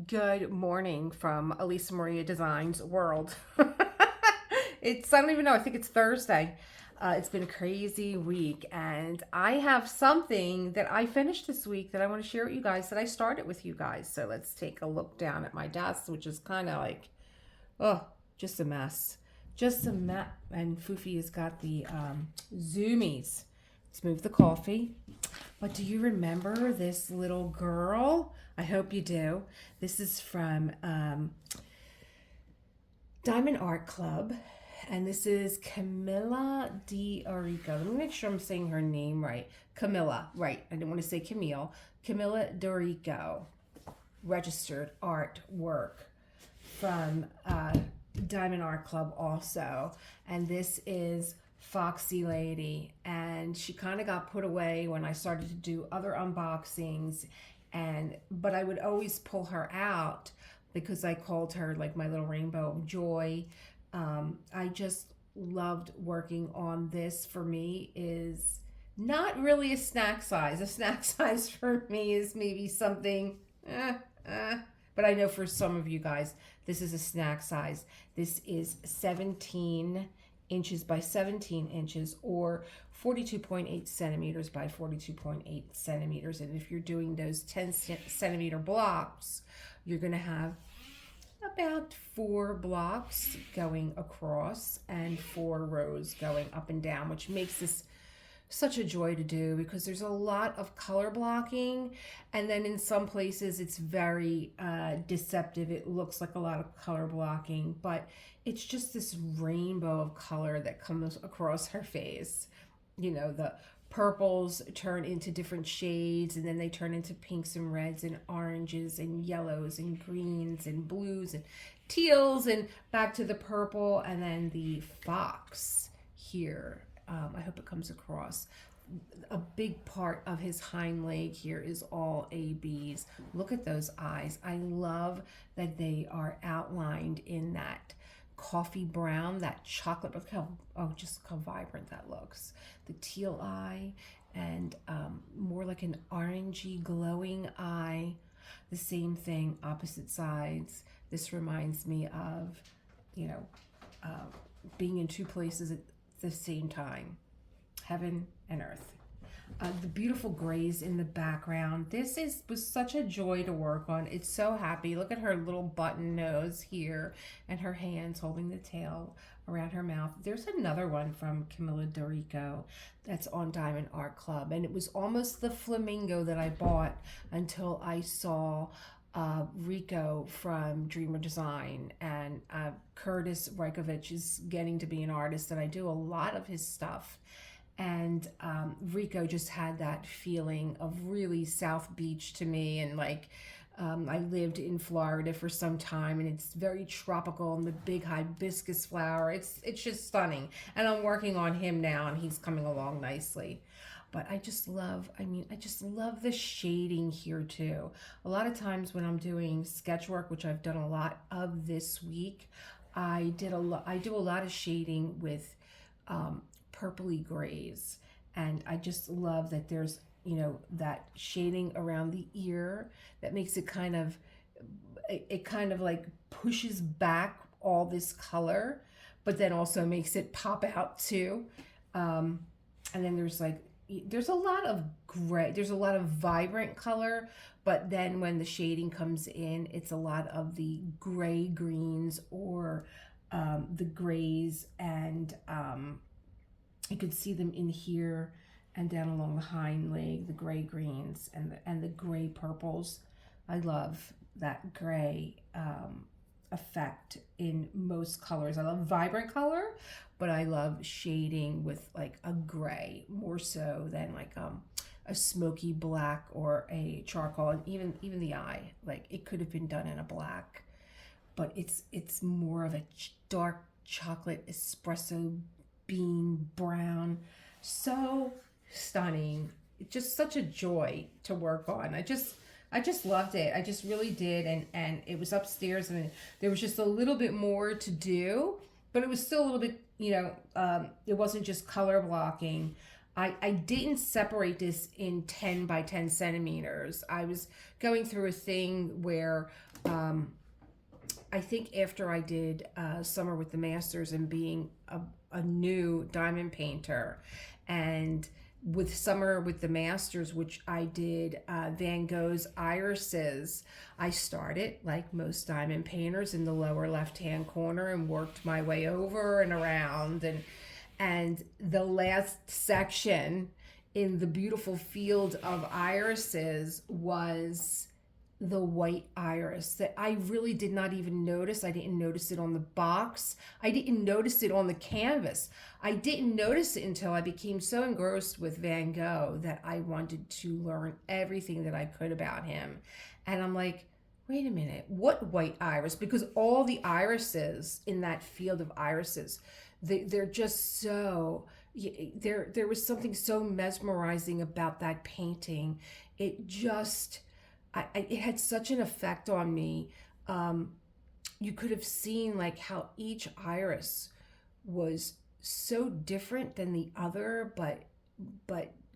Good morning from Elisa Maria Designs World. I don't even know, I think it's Thursday. It's been a crazy week, and I have something that I finished this week that I want to share with you guys that I started with you guys. So let's take a look down at my desk, which is kind of like, oh, just a mess. Just a mess. And Fufi has got the zoomies. Let's move the coffee. But do you remember this little girl? I hope you do. This is from Diamond Art Club. And this is Camilla D'Arico. Let me make sure I'm saying her name right. Camilla, right. I didn't want to say Camille. Camilla D'Arico. Registered artwork from Diamond Art Club also. And this is Foxy Lady. And she kind of got put away when I started to do other unboxings. But I would always pull her out because I called her like my little rainbow of joy. I just loved working on this. For me is not really a snack size. A snack size for me is maybe something, but I know for some of you guys, this is a snack size. This is 17 inches by 17 inches or 42.8 centimeters by 42.8 centimeters. And if you're doing those 10 centimeter blocks, you're going to have about 4 blocks going across and 4 rows going up and down, which makes this such a joy to do because there's a lot of color blocking, and then in some places it's very deceptive. It looks like a lot of color blocking, but it's just this rainbow of color that comes across her face. You know, the purples turn into different shades, and then they turn into pinks and reds and oranges and yellows and greens and blues and teals and back to the purple, and then the fox here. I hope it comes across. A big part of his hind leg here is all ABs. Look at those eyes. I love that they are outlined in that coffee brown, that chocolate. Look how, oh, just look how vibrant that looks. The teal eye and more like an orangey glowing eye. The same thing, opposite sides. This reminds me of, you know, being in two places at the same time, heaven and earth. The beautiful grays in the background. Was such a joy to work on. It's so happy. Look at her little button nose here and her hands holding the tail around her mouth. There's another one from Camilla D'Arico that's on Diamond Art Club, and it was almost the flamingo that I bought until I saw Rico from Dreamer Design, and Curtis Rajkovic is getting to be an artist, and I do a lot of his stuff. And Rico just had that feeling of really South Beach to me, and like I lived in Florida for some time, and it's very tropical, and the big hibiscus flower. It's just stunning, and I'm working on him now, and he's coming along nicely. But I just love, I just love the shading here too. A lot of times when I'm doing sketch work, which I've done a lot of this week, I do a lot of shading with purpley grays. And I just love that there's, you know, that shading around the ear that makes it it kind of like pushes back all this color, but then also makes it pop out too. And then there's a lot of gray, there's a lot of vibrant color, but then when the shading comes in, it's a lot of the gray greens or the grays, and you could see them in here and down along the hind leg, the gray greens and the gray purples. I love that gray effect in most colors. I love vibrant color, but I love shading with like a gray more so than like a smoky black or a charcoal. And even the eye, like it could have been done in a black, but it's more of a dark chocolate espresso bean brown. So stunning. It's just such a joy to work on. I just loved it. I just really did. And it was upstairs, and there was just a little bit more to do, but it was still a little bit, it wasn't just color blocking. I didn't separate this in 10 by 10 centimeters. I was going through a thing where I think after I did Summer with the Masters and being a new diamond painter, and with Summer with the Masters, which I did Van Gogh's irises, I started like most diamond painters in the lower left hand corner and worked my way over and around, and the last section in the beautiful field of irises was the white iris that I really did not even notice. I didn't notice it on the box. I didn't notice it on the canvas. I didn't notice it until I became so engrossed with Van Gogh that I wanted to learn everything that I could about him. And I'm like, wait a minute, what white iris? Because all the irises in that field of irises, they're just so, there was something so mesmerizing about that painting. It just, it had such an effect on me. You could have seen like how each iris was so different than the other, but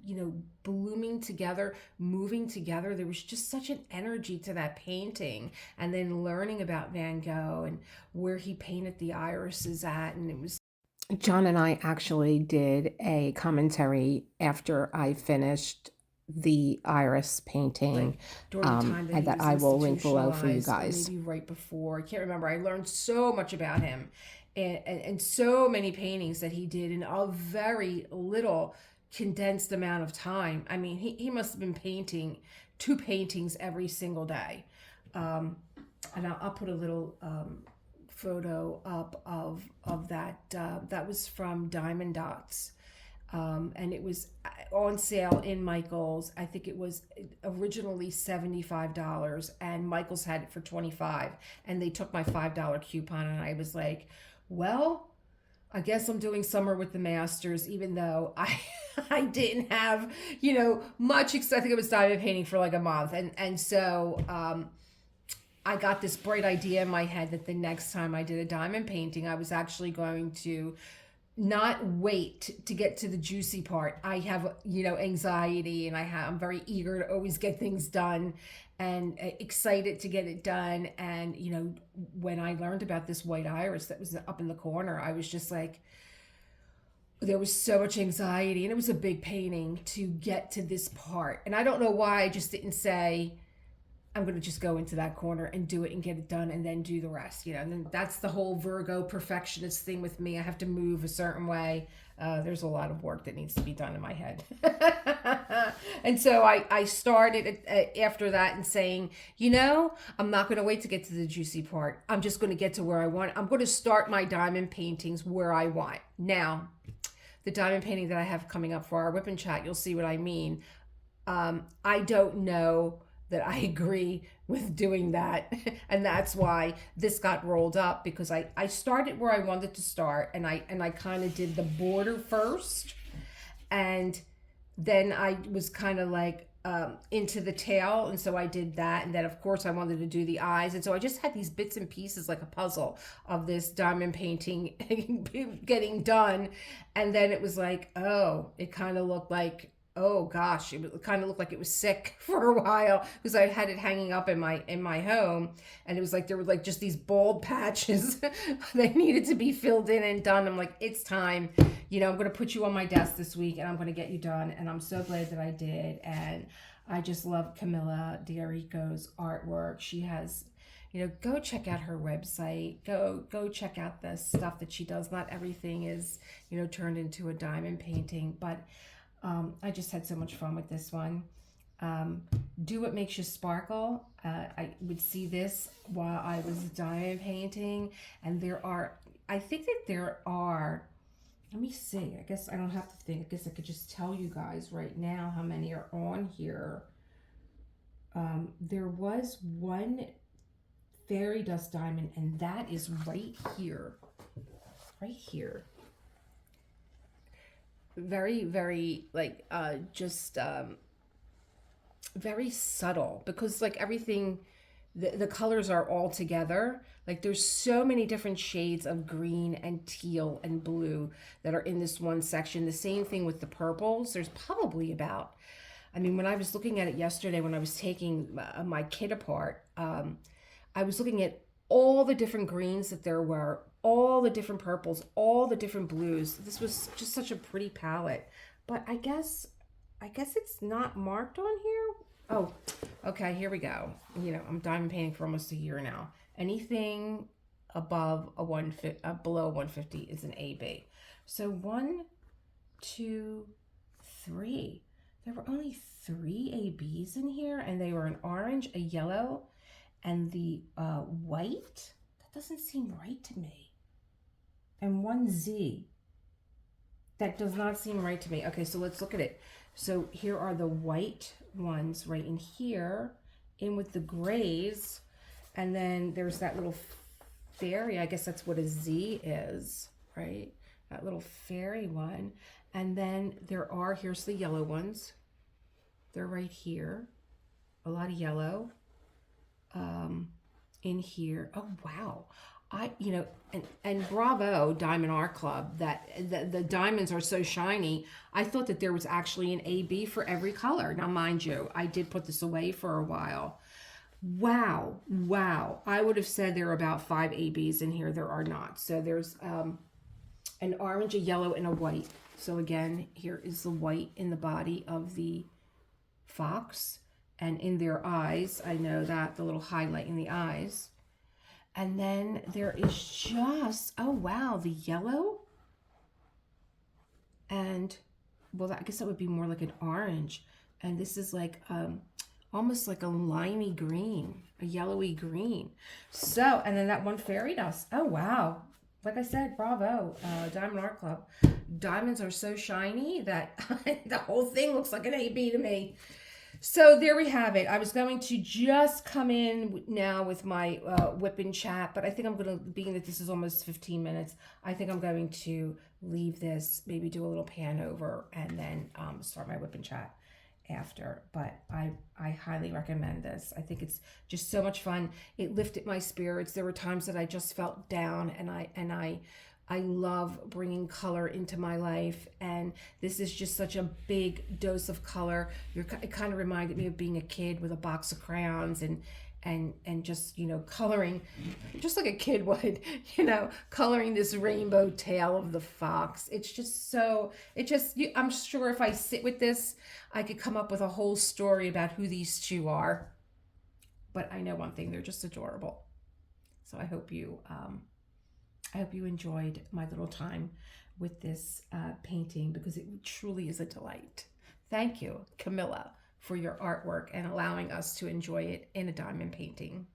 you know, blooming together, moving together. There was just such an energy to that painting. And then learning about Van Gogh and where he painted the irises at, and it was, John and I actually did a commentary after I finished the iris painting, during the time that, and that I will link below for you guys. Maybe right before, I can't remember. I learned so much about him, and so many paintings that he did in a very little condensed amount of time. I mean, he must have been painting 2 paintings every single day. And I'll put a little photo up of that. That was from Diamond Dots. And it was on sale in Michael's. I think it was originally $75, and Michael's had it for $25. And they took my $5 coupon, and I was like, well, I guess I'm doing Summer with the Masters, even though I didn't have, you know, much. I think I was diamond painting for like a month, and so I got this bright idea in my head that the next time I did a diamond painting, I was actually going to not wait to get to the juicy part. I have, you know, anxiety, and I'm very eager to always get things done and excited to get it done. And, you know, when I learned about this white iris that was up in the corner, I was just like, there was so much anxiety, and it was a big painting to get to this part. And I don't know why I just didn't say, I'm going to just go into that corner and do it and get it done and then do the rest, you know. And then that's the whole Virgo perfectionist thing with me. I have to move a certain way. There's a lot of work that needs to be done in my head. And so I started after that and saying, you know, I'm not going to wait to get to the juicy part. I'm just going to get to where I want. I'm going to start my diamond paintings where I want. Now, the diamond painting that I have coming up for our WIP and chat, you'll see what I mean. I don't know that I agree with doing that. And that's why this got rolled up, because I started where I wanted to start, and I kind of did the border first, and then I was kind of like into the tail, and so I did that, and then of course I wanted to do the eyes, and so I just had these bits and pieces like a puzzle of this diamond painting getting done. And then it was like, oh, it kind of looked like, oh gosh, it kind of looked like it was sick for a while, because I had it hanging up in my home, and it was like there were like just these bald patches that needed to be filled in and done. I'm like, it's time, you know, I'm going to put you on my desk this week, and I'm going to get you done. And I'm so glad that I did. And I just love Camilla D'Arico's artwork. She has, you know, go check out her website. Go check out the stuff that she does. Not everything is, you know, turned into a diamond painting, but I just had so much fun with this one. Do what makes you sparkle. I would see this while I was diamond painting, and I think that there are, let me see, I guess I don't have to think, I guess I could just tell you guys right now how many are on here. There was one fairy dust diamond, and that is right here. Very, very like just very subtle, because like everything the colors are all together. Like there's so many different shades of green and teal and blue that are in this one section. The same thing with the purples. There's probably about, I mean, when I was looking at it yesterday, when I was taking my kit apart, I was looking at all the different greens that there were, all the different purples, all the different blues. This was just such a pretty palette. But I guess it's not marked on here. Oh, okay, here we go. You know, I'm diamond painting for almost a year now. Anything above a below 150 is an AB. So 1, 2, 3. There were only 3 ABs in here, and they were an orange, a yellow, and the white. That doesn't seem right to me. And 1 Z. That does not seem right to me. Okay, so let's look at it. So here are the white ones right in here, in with the grays, and then there's that little fairy. I guess that's what a Z is, right? That little fairy one. And then here's the yellow ones. They're right here. A lot of yellow in here. Oh, wow. And bravo, Diamond Art Club, that the diamonds are so shiny. I thought that there was actually an AB for every color. Now, mind you, I did put this away for a while. Wow, wow. I would have said there are about 5 ABs in here. There are not. So there's an orange, a yellow, and a white. So again, here is the white in the body of the fox. And in their eyes, I know that, the little highlight in the eyes. And then there is just, oh wow, the yellow. And, well, I guess that would be more like an orange. And this is like almost like a limey green, a yellowy green. So, and then that one fairy dust. Oh wow. Like I said, bravo, Diamond Art Club. Diamonds are so shiny that the whole thing looks like an AB to me. So there we have it. I was going to just come in now with my WIP and chat, but I think I'm going to, being that this is almost 15 minutes, I think I'm going to leave this, maybe do a little pan over, and then start my WIP and chat after. But I highly recommend this. I think it's just so much fun. It lifted my spirits. There were times that I just felt down, and I love bringing color into my life, and this is just such a big dose of color. It kind of reminded me of being a kid with a box of crayons and just, you know, coloring just like a kid would, you know, coloring this rainbow tail of the fox. It's just so, I'm sure if I sit with this, I could come up with a whole story about who these two are. But I know one thing, they're just adorable. So I hope you enjoyed my little time with this painting, because it truly is a delight. Thank you, Camilla, for your artwork and allowing us to enjoy it in a diamond painting.